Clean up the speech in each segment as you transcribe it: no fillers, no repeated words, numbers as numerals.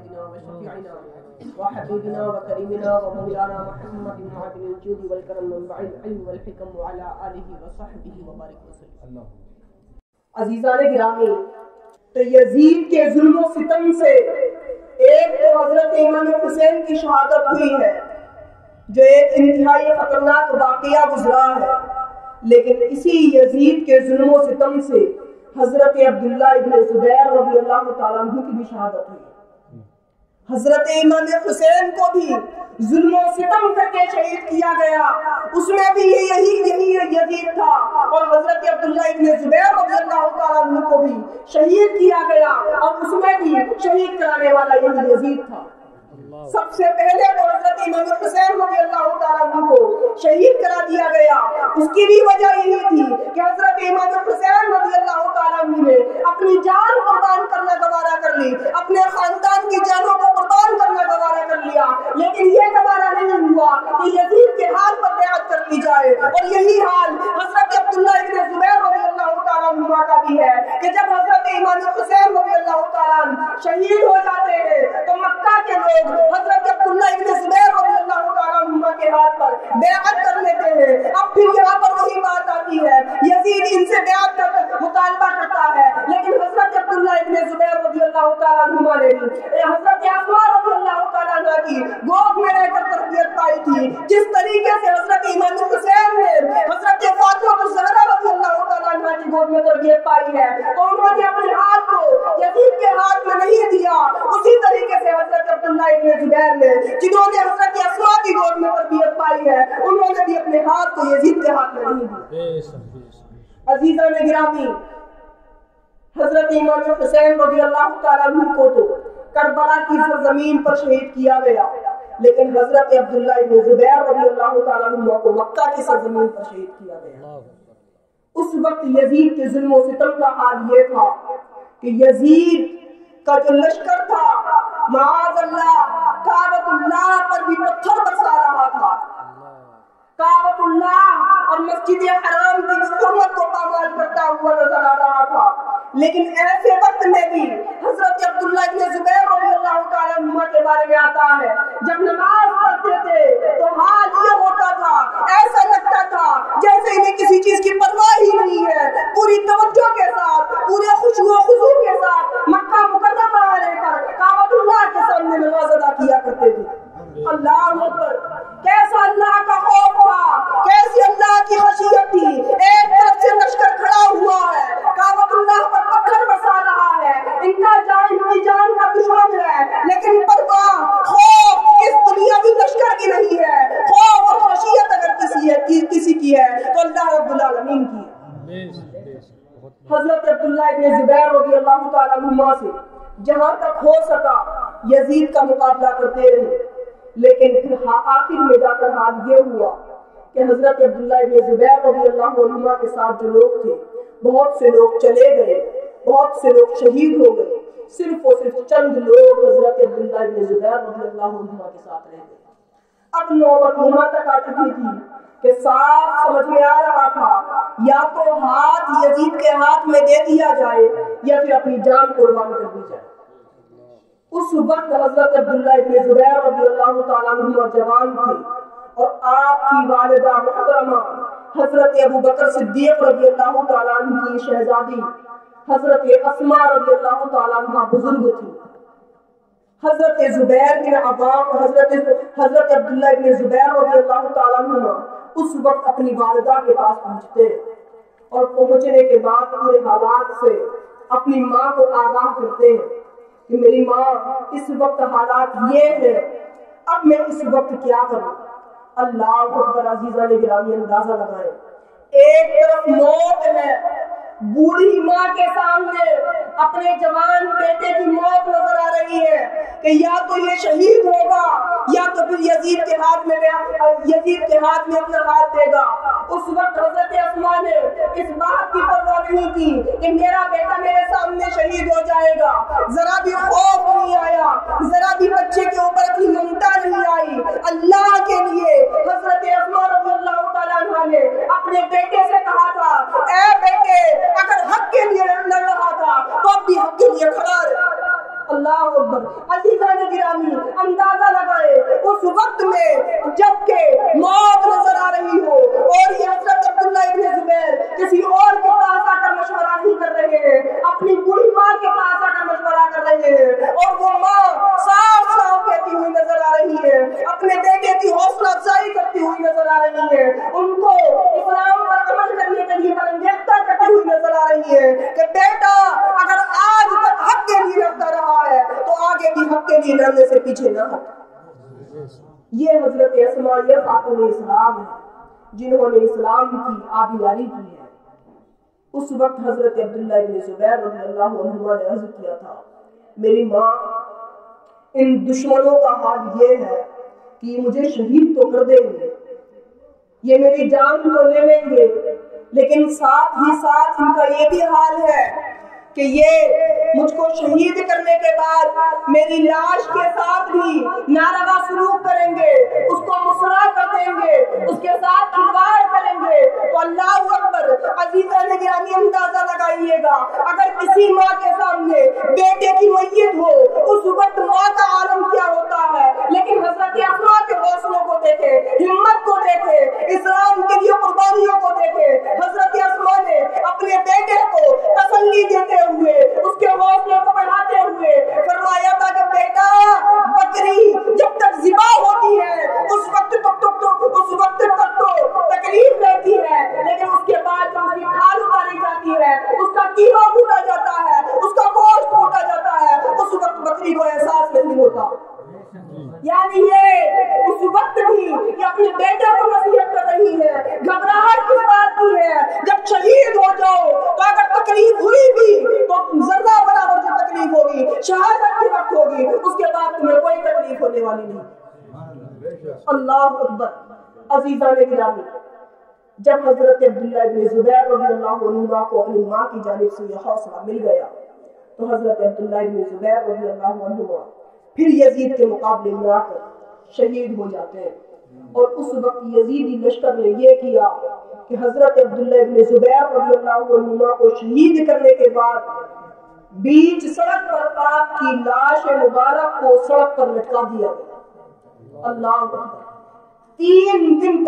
وسيدنا وشفيعنا وحبيبنا وكريمنا ومولانا محمد معدن الجود والكرم منبع العلم والحكم وعلى آله وصحبه وبارك وسلم. عزیزان گرامی، تو یزید کے ظلم و ستم سے ایک تو حضرت امام حسین کی شہادت ہوئی ہے جو ایک انتہائی خطرناک واقعہ گزرا ہے، لیکن اسی یزید کے ظلم و ستم سے حضرت عبداللہ ابن زبیر رضی اللہ تعالیٰ عنہ کی بھی شہادت ہوئی. حضرت امام حسین کو بھی ظلم و ستم کر کے شہید کیا گیا، اس میں بھی یہی یزید تھا، اور حضرت عبداللہ ابن زبیر رضی اللہ تعالیٰ عنہ کو بھی شہید کیا گیا، اور اس میں بھی شہید کرانے والا یہی یزید تھا. سب سے پہلے تو حضرت امام حسین رضی اللہ تعالیٰ عنہ کو شہید کرا دیا گیا. اس کی بھی وجہ یہی تھی کہ حضرت امام حسین رضی اللہ تعالیٰ عنہ نے اپنی جان قربان کرنا گوارا کر لی، اپنے خاندان کی جانوں کو قربان کرنا گوارا کر لیا، لیکن یہ گوارا نہیں ہوا کہ یزید کے ہاتھ پر بیعت کر لی جائے. اور یہی حال حضرت عبداللہ ابن زبیر رضی اللہ تعالیٰ عنہ کا بھی ہے کہ جب حضرت امام حسین رضی اللہ تعالیٰ عنہ شہید ہو جاتے ہیں تو مکہ کے لوگ حضرت عبداللہ ابن زبیر رضی اللہ تعالیٰ عنہ کے ہاتھ پر بیعت کر لیتے ہیں. اب پھر یہاں پر وہی بات آتی ہے، یزید ان سے بیعت کا مطالبہ کرتا ہے، لیکن حضرت عبداللہ ابن زبیر رضی اللہ تعالیٰ عنہ نے حضرت اسماء رضی اللہ تعالیٰ عنہ کی گود میں رہ کر تربیت پائی تھی. جس طریقے سے حضرت امام حسین نے حضرت فاطمہ الزہرا رضی اللہ تعالیٰ عنہ کی گود میں تربیت پائی ہے، تو انہوں نے اپنے ہاتھ کو یزید کے ہاتھ میں نہیں دیا. اسی طریقے سے حضرت عبداللہ ابن زبیر نے جنہوں نے حضرت اسماء کی گود میں تربیت پائی ہے، انہوں نے بھی اپنے ہاتھ کو یزید کے ہاتھ میں نہیں دیا. عزیزان گرامی، حضرت امام حسین رضی اللہ تعالیٰ عنہ کو تو کربلا کی سرزمین پر شہید کیا گیا، لیکن حضرت عبداللہ ابن زبیر رضی اللہ تعالیٰ عنہ کو مکہ کی سرزمین پر شہید کیا گیا. اس وقت یزید کے ظلم و ستم کا حال یہ تھا کہ یزید کا جو لشکر تھا معاذ اللہ کعبۃ اللہ پر بھی پتھر برسا رہا تھا. کعبۃ اللہ اور مسجد حرام کی حرمت کو پامال کرتا ہوا نظر آ رہا تھا. لیکن ایسے وقت میں بھی حضرت عبداللہ ابن زبیر رضی اللہ تعالیٰ عنہ کے بارے میں آتا ہے، جب نماز پڑھتے تھے تو حال یہ ہوتا تھا، ایسا لگتا تھا جیسے انہیں کسی چیز کی پرواہ ہی نہیں ہے. پوری توجہ کے ساتھ، پورے خشوع و خضوع کے ساتھ مکہ مکرمہ میں رہ کر کعبۃ اللہ کے سامنے نماز ادا کیا کرتے تھے. اللہ اکبر، کیسا اللہ کا خوف تھا، کیسی اللہ کی خشیت تھی. ایک طرف سے لشکر کھڑا ہوا ہے، کعبۃ اللہ پر پتھر برسا رہا ہے، ان کا جان کا دشمن ہے، لیکن پرواہ خوف اس دنیاوی لشکر کی نہیں ہے. خوف اور خشیت اگر کسی کی ہے تو اللہ رب العالمین کی ہے. حضرت عبداللہ ابن زبیر رضی اللہ تعالیٰ عنہ سے جہاں تک ہو سکا یزید کا مقابلہ کرتے رہے، لیکن پھر آخر میں جا کر حال یہ ہوا کہ حضرت عبداللہ ابن زبیر رضی اللہ عنہ کے ساتھ جو لوگ تھے، بہت سے لوگ چلے گئے، بہت سے لوگ شہید ہو گئے. صرف اور صرف چند لوگ حضرت عبداللہ ابن زبیر رضی اللہ عنہ کے ساتھ رہ گئے. اب نوبت یہاں تک آ چکی تھی کہ صاف سمجھ میں آ رہا تھا یا تو ہاتھ یزید کے ہاتھ میں دے دیا جائے یا پھر اپنی جان قربان کر دی جائے. اس وقت حضرت عبداللہ ابن زبیر رضی اللہ تعالیٰ عنہ جوان تھے، اور آپ کی والدہ محترمہ حضرت ابو بکر صدیق رضی اللہ تعالیٰ عنہ کی شہزادی حضرت اسماء رضی اللہ تعالیٰ عنہ بزرگ تھی. حضرت زبیر بن عوام حضرت عبداللہ ابن زبیر رضی اللہ تعالیٰ عنہ اس وقت اپنی والدہ کے پاس پہنچتے، اور پہنچنے کے بعد پورے حالات سے اپنی ماں کو آگاہ کرتے ہیں کہ میری ماں اس وقت حالات یہ ہے، اب میں اس وقت کیا کروں. اللہ اکبر. عزیزان گرامی، اندازہ لگائیں، ایک طرف موت ہے، بوڑھی ماں کے سامنے اپنے جوان بیٹے کی موت نظر آ رہی ہے کہ یا تو یہ شہید ہوگا یا تو پھر یزید کے ہاتھ میں اپنا ہاتھ دے گا. اس وقت حضرت اسماء نے اس بات کی پرواہ نہیں کی کہ میرا بیٹا میرے سامنے شہید ہو جائے گا. ذرا بھی خوف نہیں آیا، ذرا بھی بچے کے اوپر اپنی ممتا نہیں آئی. اللہ کے لیے حضرت اسماء رضی اللہ تعالیٰ عنہ نے اپنے بیٹے سے کہا تھا، اے بیٹے، اگر حق کے لیے لڑ رہا تھا تو اب بھی حق کے لیے کھڑا رہے. اللہ اکبر. عزیزان اس وقت میں جب کہ موت نظر آ رہی ہو، اور یہ حضرت عبداللہ ابن زبیر کسی اور کے پاس آ کر مشورہ نہیں کر رہے ہیں، اپنی بوڑھی ماں کے پاس آ کر مشورہ کر رہے ہیں، اور وہ ماں صاف صاف کہتی ہوئی نظر آ رہی ہے، اپنے بیٹے کی حوصلہ افزائی کرتی ہوئی نظر آ رہی ہے، ان کو اسلام پر عمل کرنے کے لیے برانگیختہ کرتی ہوئی نظر آ رہی ہے کہ بیٹا اگر آج تک حق کے لیے لڑتا رہا ہے تو آگے بھی حق کے لیے لڑنے سے پیچھے نہ ہٹ۔ یہ حضرت اسماء یہ خاتون اسلام ہے جنہوں نے اسلام کی آبیاری کی ہے۔ اس وقت حضرت عبداللہ ابن زبیر رضی اللہ عنہ نے عرض کیا تھا، میری ماں ان دشمنوں کا حال یہ ہے کہ یہ مجھے شہید تو کر دیں گے، یہ میری جان تو لے لیں گے، لیکن ساتھ ہی ساتھ ان کا یہ بھی حال ہے کہ یہ مجھ کو شہید کرنے کے بعد میری لاش کے ساتھ بھی ناروا سلوک کریں گے، اس کو مسرا کر دیں گے، اس کے ساتھ کھلواڑ کریں گے۔ تو اللہ اکبر، عزیزان گرامی اندازہ لگائیے گا، اگر کسی ماں کے سامنے بیٹے کی میت ہو اس وقت ماں کا عالم کیا ہوتا ہے، لیکن حضرت اسماء کے حوصلوں کو دیکھے، ہمت کو دیکھے، اسلام کے لیے قربانیوں کو دیکھے۔ حضرت اسماء نے اپنے بیٹے کو تسلی دیتے ہوئے، اس کے حوصلے کو بڑھاتے ہوئے فرمایا تھا کہ بیٹا، بکری جب تک ذبح ہوتی ہے اس وقت تک تو تکلیف رہتی ہے، لیکن اس کے بعد جب اس کی کھال اتاری جاتی ہے، اس کا قیمہ پوٹا جاتا ہے، اس کا گوشت پوٹا جاتا ہے، اس وقت بکری کو احساس نہیں ہوتا۔ یعنی یہ اس وقت بھی یہ اپنے بیٹے کو نصیحت کر رہی ہے، گھبراہٹ کس بات کی ہے؟ جب شہید ہو جاؤ تو اگر تکلیف ہوئی بھی تو ذرہ برابر جو تکلیف ہوگی شہادت کے وقت ہوگی، اس کے بعد تمہیں کوئی تکلیف ہونے والی نہیں۔ اللہ اکبر۔ عزیزان گرامی، جب حضرت عبداللہ ابن زبیر رضی اللہ عنہ کو اپنی ماں کی جانب سے یہ حوصلہ مل گیا تو حضرت عبداللہ ابن زبیر رضی اللہ عنہ پھر یزید کے مقابلے میں آ کر شہید ہو جاتے ہیں، اور اس وقت یزیدی لشکر نے یہ کیا کہ حضرت عبداللہ ابن زبیر رضی اللہ عنہ کو شہید کرنے کے بعد بیچ سڑک پر آپ کی لاش مبارک کو سڑک پر لٹکا دیا گیا۔ اللہ اکبر۔ 3 دن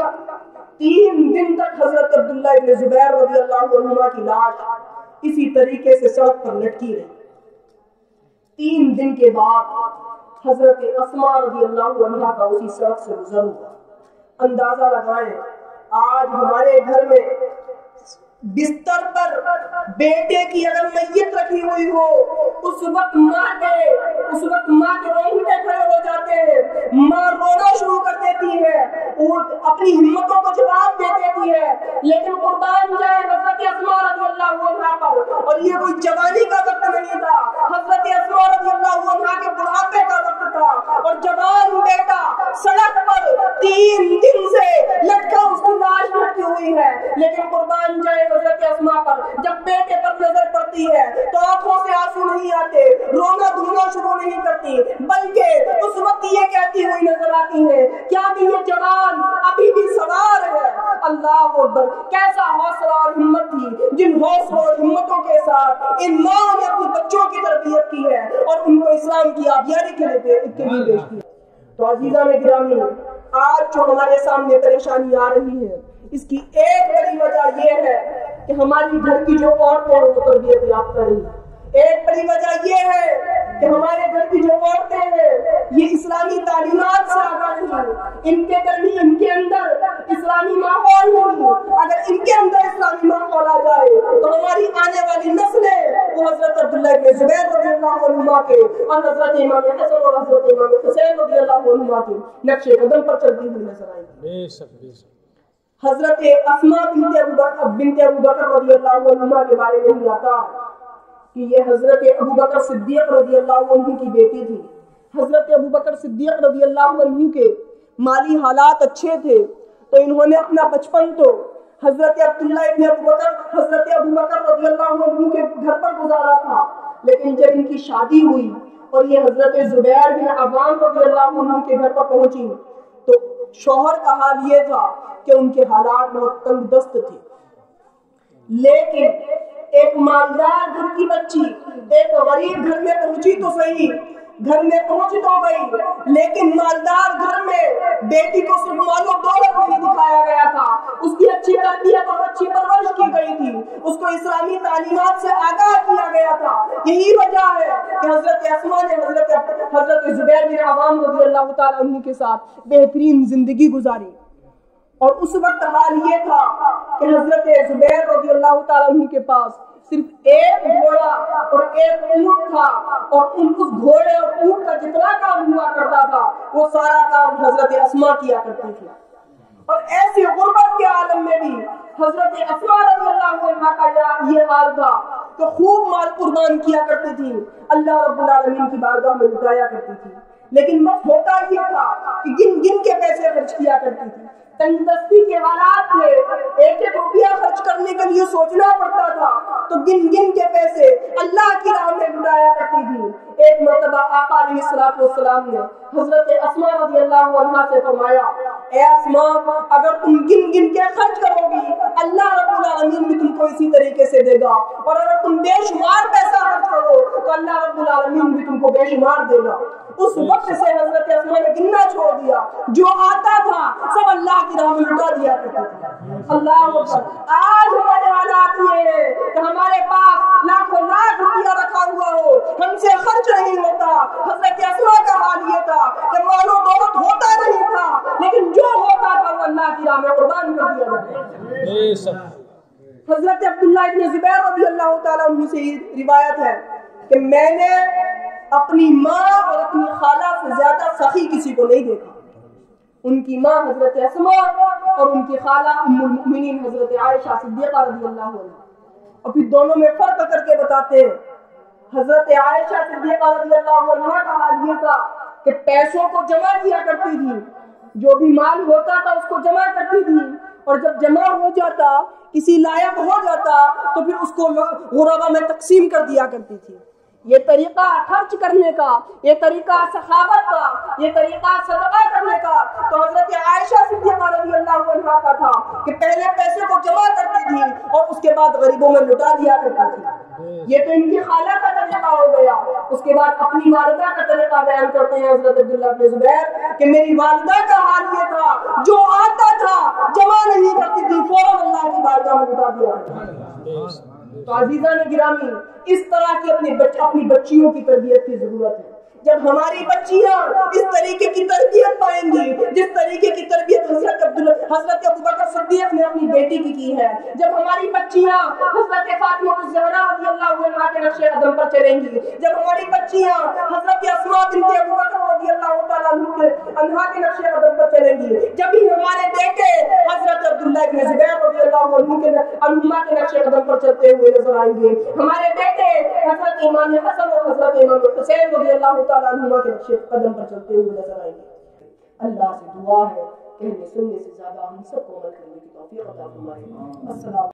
تک حضرت عبداللہ ابن زبیر رضی اللہ عنہ کی لاش اسی طریقے سے سڑک پر لٹکی رہی۔ 3 دن کے بعد حضرت اسماء رضی اللہ عنہ کا اسی سڑک سے گزر ہوا۔ اندازہ لگائیں، آج ہمارے گھر میں بستر پر بیٹے کی اگر میت رکھی ہوئی ہو اس وقت ماں کے رونگٹے کھڑے ہو جاتے ہیں، ماں رونا شروع کر دیتی ہے، وہ اپنی ہمتوں کو جواب دے دیتی ہے، لیکن قربان جائے حضرت اسماء رضی اللہ عنہ پر، اور یہ کوئی جوانی کا وقت نہیں تھا، حضرت اسماء رضی اللہ عنہ کے بڑھاپے کا وقت تھا، اور جوان بیٹا سڑک پر 3 دن سے لٹکا اس کی لاش لٹکی ہوئی ہے، لیکن قربان جائے حضرت اسماء پر جب بیٹے پر نظر پڑتی ہے تو آنکھوں سے آنسو نہیں آتے، رونا دھونا شروع نہیں کرتی، بلکہ اس وقت یہ کہتی ہوئی نظر آتی ہے کیا کہ یہ جوان ابھی بھی سوار ہے۔ اللہ اکبر، کیسا حوصلہ اور ہمت تھی جن حوصلوں اور ہمتوں کے ساتھ ان ماں نے اپنے بچوں کی تربیت کی ہے اور ان کو اسلام کی آبیاری کے لیے پیش کی۔ تو عزیزان گرامی، آج جو ہمارے سامنے پریشانی آ رہی ہے اس کی ایک بڑی وجہ یہ ہے کہ ہماری گھر کی جو عورتیں ہیں وہ تربیت یافتہ نہیں۔ ایک بڑی وجہ یہ ہے کہ ہمارے گھر کی جو عورتیں ہیں یہ اسلامی تعلیمات سے آگاہ نہیں، ان کے اندر اسلامی ماحول نہیں۔ اگر ان کے اندر اسلامی ماحول آ جائے تو ہماری آنے والی نسلیں وہ حضرت عبداللہ ابن زبیر رضی اللہ عنہ کے اور حضرت امام حسن اور حضرت امام حسین رضی اللہ عنہ کے نقش قدم پر چلتی ہوئی نظر آئیں گی۔ بے شک بے شک۔ حضرت اسماء بنت ابو بکر رضی اللہ عنہ کے بارے میں ہی آتا کہ یہ حضرت ابو بکر صدیق رضی اللہ عنہ کی بیٹی تھی۔ حضرت ابو بکر صدیق رضی اللہ عنہ کے مالی حالات اچھے تھے تو انہوں نے اپنا بچپن تو حضرت عبداللہ ابن حضرت ابو بکر رضی اللہ عنہ کے گھر پر گزارا تھا، لیکن جب ان کی شادی ہوئی اور یہ حضرت زبیر بن عوام رضی اللہ عنہ کے گھر پر پہنچی تو شوہر کا حال یہ تھا کہ ان کے حالات بہت تنگ دست تھے، لیکن ایک مالدار گھر کی بچی ایک غریب گھر میں پہنچی تو صحیح، گھر میں پہنچ تو گئی، لیکن مالدار گھر میں بیٹی کو صرف مال و دولت نہیں دکھایا گیا تھا، اس کی اچھی تربیت اور اچھی پرورش کی گئی تھی، اس کو اسلامی تعلیمات سے آگاہ کیا گیا تھا۔ یہی وجہ ہے کہ حضرت اسماء نے حضرت زبیر بن عوام رضی اللہ تعالیٰ عنہ کے ساتھ بہترین زندگی گزاری۔ اور اس وقت حال یہ تھا کہ حضرت زبیر رضی اللہ تعالیٰ عنہ کے پاس صرف ایک گھوڑا اور ایک اونٹ تھا، اور اس گھوڑے اور اونٹ کا جتنا کام ہوا کرتا تھا وہ سارا کام حضرت اسماء کیا کرتی تھی۔ اور ایسی غربت کے عالم میں بھی حضرت اسماء رضی اللہ عنہا کا یہ حال تھا کہ خوب مال قربان کیا کرتی تھی، اللہ رب العالمین کی بارگاہ میں لٹایا کرتی تھی، لیکن بس ہوتا یہ تھا کہ گن گن کے پیسے خرچ کیا کرتی تھی۔ تنگ دستی کے حالات میں ایک ایک روپیہ خرچ کرنے کے لیے سوچنا پڑتا تھا، تو گن گن کے پیسے اللہ کی راہ میں لٹایا کرتی تھی۔ ایک مرتبہ آقا علیہ الصلوۃ والسلام نے حضرت اسماء رضی اللہ عنہا سے فرمایا، اے اسماء، اگر تم گن گن کے خرچ کرو گی اللہ رب العالمین بھی تم کو اسی طریقے سے دے گا، اور اگر تم بے شمار پیسہ خرچ کرو تو اللہ رب العالمین بھی تم کو بے شمار دے گا۔ اس وقت سے حضرت اسماء نے گننا چھوڑ دیا، جو آتا تھا سب اللہ کی راہ میں لٹا دیا کرتے تھے۔ اللہ اکبر۔ آج ہمارے حالات یہ ہے کہ ہمارے پاس لاکھوں لاکھ روپیہ رکھا ہوا ہو، ہم سے خرچ نہیں ہوتا۔ حضرت اسماء کا حال یہ تھا کہ مال و دولت ہوتا نہیں تھا، لیکن جو ہوتا تھا وہ اللہ کی راہ میں قربان کر دیا جاتا۔ حضرت عبداللہ ابن زبیر رضی اللہ تعالیٰ عنہ سے روایت ہے کہ میں نے اپنی ماں اور اپنی خالہ سے زیادہ سخی کسی کو نہیں دیکھا۔ ان کی ماں حضرت اسماء اور ان کی خالہ ام المؤمنین حضرت عائشہ صدیقہ رضی اللہ عنہا۔ اور پھر دونوں میں فرق کر کے بتاتے ہیں، حضرت عائشہ صدیقہ رضی اللہ عنہا کا حال یہ تھا کہ پیسوں کو جمع کیا کرتی تھی، جو بھی مال ہوتا تھا اس کو جمع کرتی تھی، اور جب جمع ہو جاتا، کسی لائق ہو جاتا تو پھر اس کو غربا میں تقسیم کر دیا کرتی تھی۔ یہ طریقہ خرچ کرنے کا، یہ طریقہ سخاوت کا، یہ طریقہ صدقہ کرنے کا تو حضرت عائشہ صدیقہ رضی اللہ عنہا کا تھا کہ پہلے پیسے کو جمع کرتی تھی اور اس کے بعد غریبوں میں لٹا دیا کرتی تھی۔ یہ تو ان کی خالہ کا طریقہ ہو گیا۔ اس کے بعد اپنی والدہ کا طریقہ بیان کرتے ہیں حضرت عبداللہ بن زبیر کہ میری والدہ کا حال یہ تھا، جو آتا تھا جمع نہیں کرتی تھی، فوراً اللہ کی بارگاہ میں لٹا دیا کرتی۔ تو عزیزان گرامی، اس طرح کی اپنی بچیوں کی تربیت کی ضرورت ہے۔ جب ہماری بچیاں اس طریقے کی تربیت پائیں گی جس طریقے کی تربیت حضرت ابوبکر صدیق نے اپنی بیٹی کی ہے، جب ہماری بچیاں حضرت فاطمہ الزہرا رضی اللہ عنہا کے نقش قدم پر چلیں گی، جب ہماری بچیاں حضرت اسماء بنت ابوبکر رضی اللہ تعالیٰ عنہا کے نقش قدم پر چلیں گی، جب ہی ہمارے بیٹے حضرت عبداللہ بن زبیر رضی اللہ عنہما کے نقش قدم پر چلتے ہوئے نظر آئیں گے، ہمارے بیٹے حضرت امام حسن اور حضرت امام حسین رضی اللہ تعالیٰ عنہما کے نقش قدم پر چلتے ہوئے نظر آئیں گے۔ اللہ سے دعا ہے کہ ہمیں سننے سے زیادہ ہم سب کو عمل کرنے کی توفیق عطا فرمائے۔ السلام